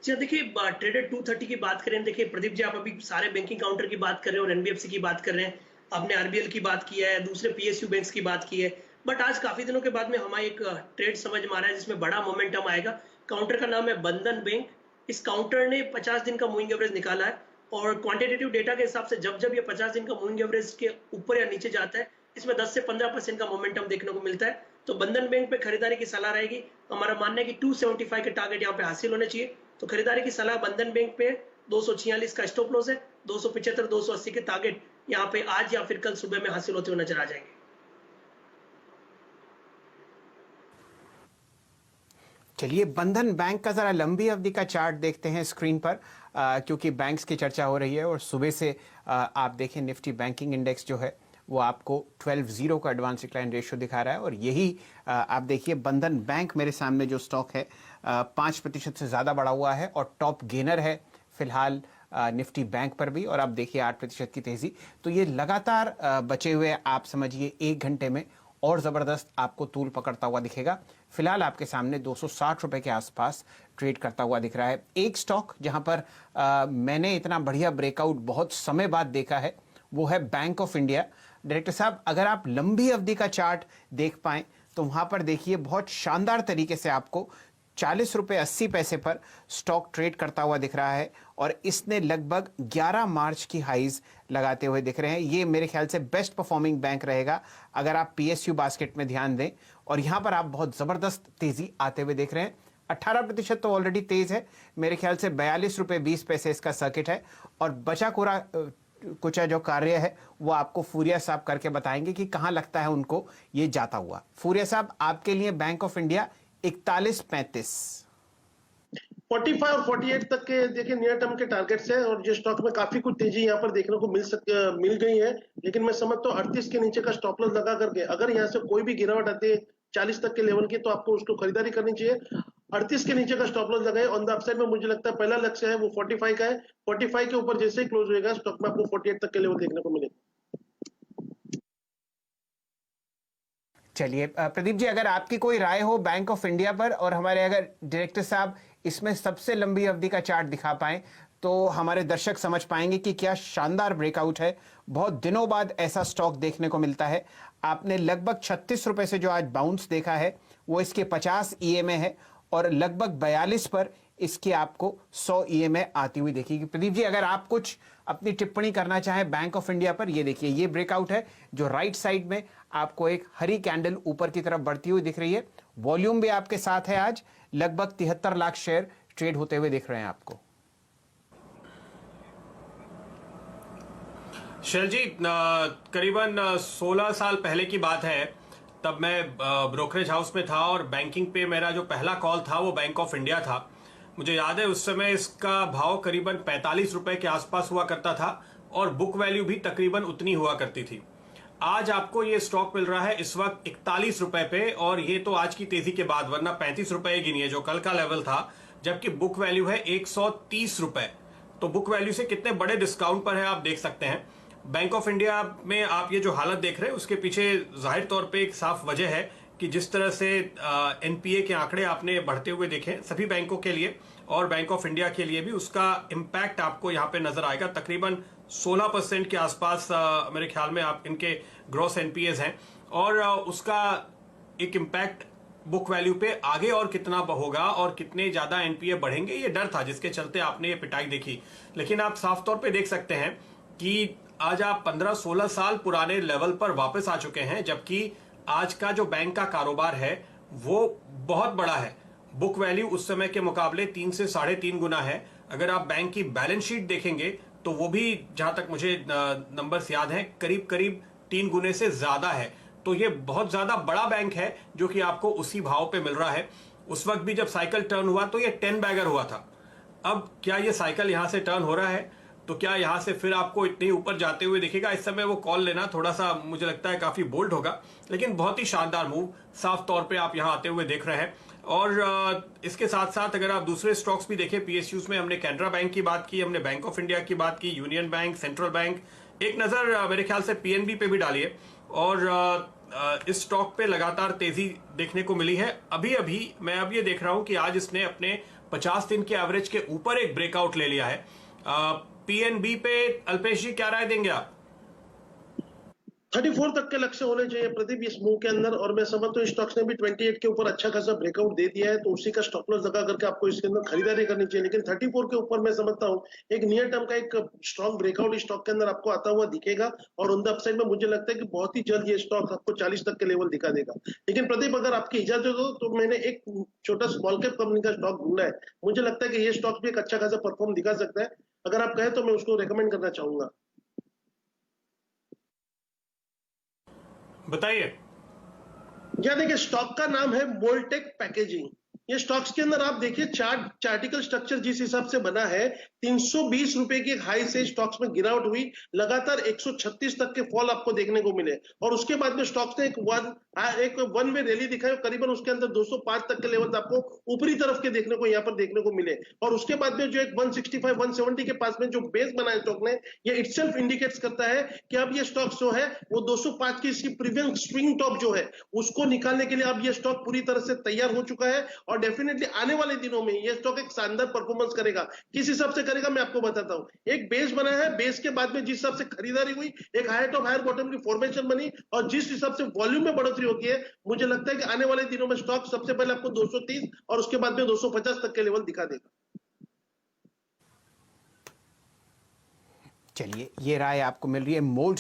जी देखिए, ट्रेडेड 230 की बात करें, देखिए प्रदीप जी, आप अभी सारे बैंकिंग काउंटर की बात कर रहे हो और एनबीएफसी की बात कर रहे हैं। आपने आरबीएल की बात की है, दूसरे पीएसयू बैंक्स की बात की है। बट आज काफी दिनों के बाद में हमारा एक ट्रेड समझ में आ रहा है जिसमें बड़ा मोमेंटम आएगा। काउंटर का नाम है बंधन बैंक। इस काउंटर ने 50 दिन का मूविंग एवरेज निकाला है और क्वांटिटेटिव डेटा के हिसाब से जब जब ये 50 दिन का मूविंग एवरेज के ऊपर या नीचे जाता है, इसमें 10 से 15% का मोमेंटम देखने को मिलता है। तो बंधन बैंक पे खरीदारी की सलाह रहेगी। हमारा मानना है कि 275 के टारगेट यहाँ पे हासिल होने चाहिए। तो खरीदारी की सलाह बंधन बैंक पे। 246 का स्टॉप लॉस है। 275 280 के टारगेट यहाँ पे आज या फिर कल सुबह में हासिल होते हुए नजर आ जाएंगे। चलिए बंधन बैंक का जरा लंबी अवधि का चार्ट देखते हैं स्क्रीन पर, क्योंकि बैंक्स की चर्चा हो रही है और सुबह से आप देखें निफ्टी बैंकिंग इंडेक्स जो है वो आपको 12.0 का एडवांस डिक्लाइन रेशियो दिखा रहा है और यही आप देखिए बंधन बैंक मेरे सामने जो स्टॉक है 5% से ज़्यादा बढ़ा हुआ है और टॉप गेनर है फिलहाल निफ्टी बैंक पर भी। और आप देखिए 8% की तेज़ी, तो ये लगातार बचे हुए आप समझिए 1 घंटे में और ज़बरदस्त आपको तूल पकड़ता हुआ दिखेगा। फिलहाल आपके सामने 260 रुपए के आसपास ट्रेड करता हुआ दिख रहा है। एक स्टॉक जहां पर मैंने इतना बढ़िया ब्रेकआउट बहुत समय बाद देखा है वो है बैंक ऑफ इंडिया। डायरेक्टर साहब, अगर आप लंबी अवधि का चार्ट देख पाएं तो वहां पर देखिए बहुत शानदार तरीके से आपको 40 रुपए 80 पैसे पर स्टॉक ट्रेड करता हुआ दिख रहा है और इसने लगभग 11 मार्च की हाईज लगाते हुए दिख रहे हैं। ये मेरे ख्याल से बेस्ट परफॉर्मिंग बैंक रहेगा अगर आप पीएसयू बास्केट में ध्यान दें। और यहां पर आप बहुत जबरदस्त तेजी आते हुए देख रहे हैं। 18% तो ऑलरेडी तेज है, मेरे ख्याल से 42 रुपए 20 पैसे इसका सर्किट है और बचा कुछ जो कार्य है वो आपको फूरिया साहब करके बताएंगे कि कहां लगता है उनको ये जाता हुआ। फूरिया साहब, आपके लिए बैंक ऑफ इंडिया 41-35 45 और 48 तक के देखिए नियर टर्म के टारगेट्स है और जो स्टॉक में काफी कुछ तेजी यहाँ पर देखने को मिल गई है। लेकिन मैं समझता हूँ 38 के नीचे का स्टॉप लॉस लगा करके अगर यहाँ से कोई भी गिरावट आती है 40 तक के लेवल की तो आपको उसको खरीदारी करनी चाहिए। 38 के नीचे का स्टॉप लॉस लगाए। ऑन द अपसाइड में मुझे लगता है पहला लक्ष्य है वो 45 का है। 45 के ऊपर जैसे ही क्लोज होएगा स्टॉक में आपको 48 तक के लेवल देखने को मिलेगा। चलिए प्रदीप जी, अगर आपकी कोई राय हो बैंक ऑफ इंडिया पर और हमारे अगर डायरेक्टर साहब इसमें सबसे लंबी अवधि का चार्ट दिखा पाएं तो हमारे दर्शक समझ पाएंगे कि क्या शानदार ब्रेकआउट है। बहुत दिनों बाद ऐसा स्टॉक देखने को मिलता है। आपने लगभग 36 रुपए से जो आज बाउंस देखा है वो इसके 50 ईएमए है और लगभग 42 पर इसकी आपको 100 ईएमए आती हुई देखेगी। प्रदीप जी, अगर आप कुछ अपनी टिप्पणी करना चाहें बैंक ऑफ इंडिया पर, ये देखिए ये ब्रेकआउट है जो राइट साइड में आपको एक हरी कैंडल ऊपर की तरफ बढ़ती हुई दिख रही है। वॉल्यूम भी आपके साथ है, आज लगभग 73 लाख शेयर ट्रेड होते हुए दिख रहे हैं आपको। शैल जी, करीबन 16 साल पहले की बात है, तब मैं ब्रोकरेज हाउस में था और बैंकिंग पे मेरा जो पहला कॉल था वो बैंक ऑफ इंडिया था। मुझे याद है उस समय इसका भाव करीबन 45 रुपए के आसपास हुआ करता था और बुक वैल्यू भी तकरीबन उतनी हुआ करती थी। आज आपको ये स्टॉक मिल रहा है इस वक्त 41 रुपए पे और ये तो आज की तेजी के बाद, वरना 35 रुपए गिनिए जो कल का लेवल था, जबकि बुक वैल्यू है 130 रुपए। तो बुक वैल्यू से कितने बड़े डिस्काउंट पर है आप देख सकते हैं। बैंक ऑफ इंडिया में आप ये जो हालत देख रहे हैं उसके पीछे जाहिर तौर पे एक साफ वजह है कि जिस तरह से एनपीए के आंकड़े आपने बढ़ते हुए देखे सभी बैंकों के लिए और बैंक ऑफ इंडिया के लिए भी, उसका इम्पैक्ट आपको यहाँ पे नजर आएगा। तकरीबन 16% के आसपास मेरे ख्याल में आप इनके ग्रॉस एनपीएज हैं और उसका एक इम्पैक्ट बुक वैल्यू पे आगे और कितना होगा और कितने ज्यादा एनपीए बढ़ेंगे, ये डर था जिसके चलते आपने ये पिटाई देखी। लेकिन आप साफ तौर पे देख सकते हैं कि आज आप 15-16 साल पुराने लेवल पर वापस आ चुके हैं, जबकि आज का जो बैंक का कारोबार है वो बहुत बड़ा है। बुक वैल्यू उस समय के मुकाबले 3 से 3.5 गुना है। अगर आप बैंक की बैलेंस शीट देखेंगे तो वो भी, जहां तक मुझे नंबर्स याद हैं, करीब करीब 3 गुने से ज्यादा है। तो ये बहुत ज्यादा बड़ा बैंक है जो कि आपको उसी भाव पे मिल रहा है। उस वक्त भी जब साइकिल टर्न हुआ तो ये 10 बैगर हुआ था। अब क्या ये साइकिल यहां से टर्न हो रहा है तो क्या यहां से फिर आपको इतने ऊपर जाते हुए दिखेगा? इस समय वो कॉल लेना थोड़ा सा मुझे लगता है काफी बोल्ड होगा, लेकिन बहुत ही शानदार मूव साफ तौर पे आप यहां आते हुए देख रहे हैं। और इसके साथ साथ अगर आप दूसरे स्टॉक्स भी देखें पीएसयूज में, हमने कैनरा बैंक की बात की, हमने बैंक ऑफ इंडिया की बात की, यूनियन बैंक, सेंट्रल बैंक, एक नजर मेरे ख्याल से पीएनबी पे भी डालिए। और इस स्टॉक पे लगातार तेजी देखने को मिली है। अभी अभी मैं अब ये देख रहा हूं कि आज इसने अपने 50 दिन के एवरेज के ऊपर एक ब्रेकआउट ले लिया है। पीएनबी पे अल्पेश जी क्या राय देंगे आप? 34 तक के लक्ष्य होने चाहिए प्रदीप इस मूव के अंदर, और मैं समझता हूँ स्टॉक्स ने भी 28 के ऊपर अच्छा खासा ब्रेकआउट दे दिया है, तो उसी का स्टॉप लॉस लगा करके आपको इसके अंदर खरीदारी करनी चाहिए। लेकिन 34 के ऊपर मैं समझता हूँ एक नियर टर्म का एक स्ट्रॉन्ग ब्रेकआउट स्टॉक के अंदर आपको आता हुआ दिखेगा, और ऑन द अपसाइड में मुझे लगता है कि बहुत ही जल्द ये स्टॉक आपको 40 तक के लेवल दिखा देगा। लेकिन प्रदीप अगर आपकी इजाजत हो तो मैंने एक छोटा स्मॉल कैप कंपनी का स्टॉक ढूंढा है, मुझे लगता है कि ये स्टॉक भी एक अच्छा खासा परफॉर्म दिखा सकता है। अगर आप कहें तो मैं उसको रिकमेंड करना चाहूंगा। बताइए। या देखिए स्टॉक का नाम है मोल्टेक पैकेजिंग। ये स्टॉक्स के अंदर आप देखिए चार्टिकल स्ट्रक्चर जिस हिसाब से बना है, 320 रुपए की एक हाई से स्टॉक्स में गिरावट हुई, लगातार 136 तक के फॉल आपको देखने को मिले, और उसके बाद में स्टॉक्स ने एक वन वे रैली दिखाई, करीबन उसके अंदर 205 तक के लेवल आपको ऊपरी तरफ के देखने को यहाँ पर देखने को मिले, और उसके बाद में जो एक 165 170 के पास में जो बेस बना है स्टॉक ने, ये इटसेल्फ इंडिकेट्स करता है कि अब ये स्टॉक जो है वो 205 की इसकी प्रीवियस स्विंग टॉप जो है उसको निकालने के लिए अब ये स्टॉक पूरी तरह से तैयार हो चुका है, और डेफिनेटली आने वाले दिनों में ये स्टॉक एक शानदार परफॉर्मेंस करेगा। किस हिसाब से करेगा मैं आपको बताता हूं। एक बेस बना है, बेस के बाद में जिस हिसाब से खरीदारी हुई, एक हाई टॉप हायर बॉटम की फॉर्मेशन बनी, और जिस हिसाब से वॉल्यूम में बढ़ोतरी होती है, मुझे लगता है कि आने वाले दिनों में स्टॉक सबसे पहले आपको 230 और उसके बाद में 250 तक के लेवल दिखा देगा। चलिए, ये राय आपको मिल रही है मोल्ड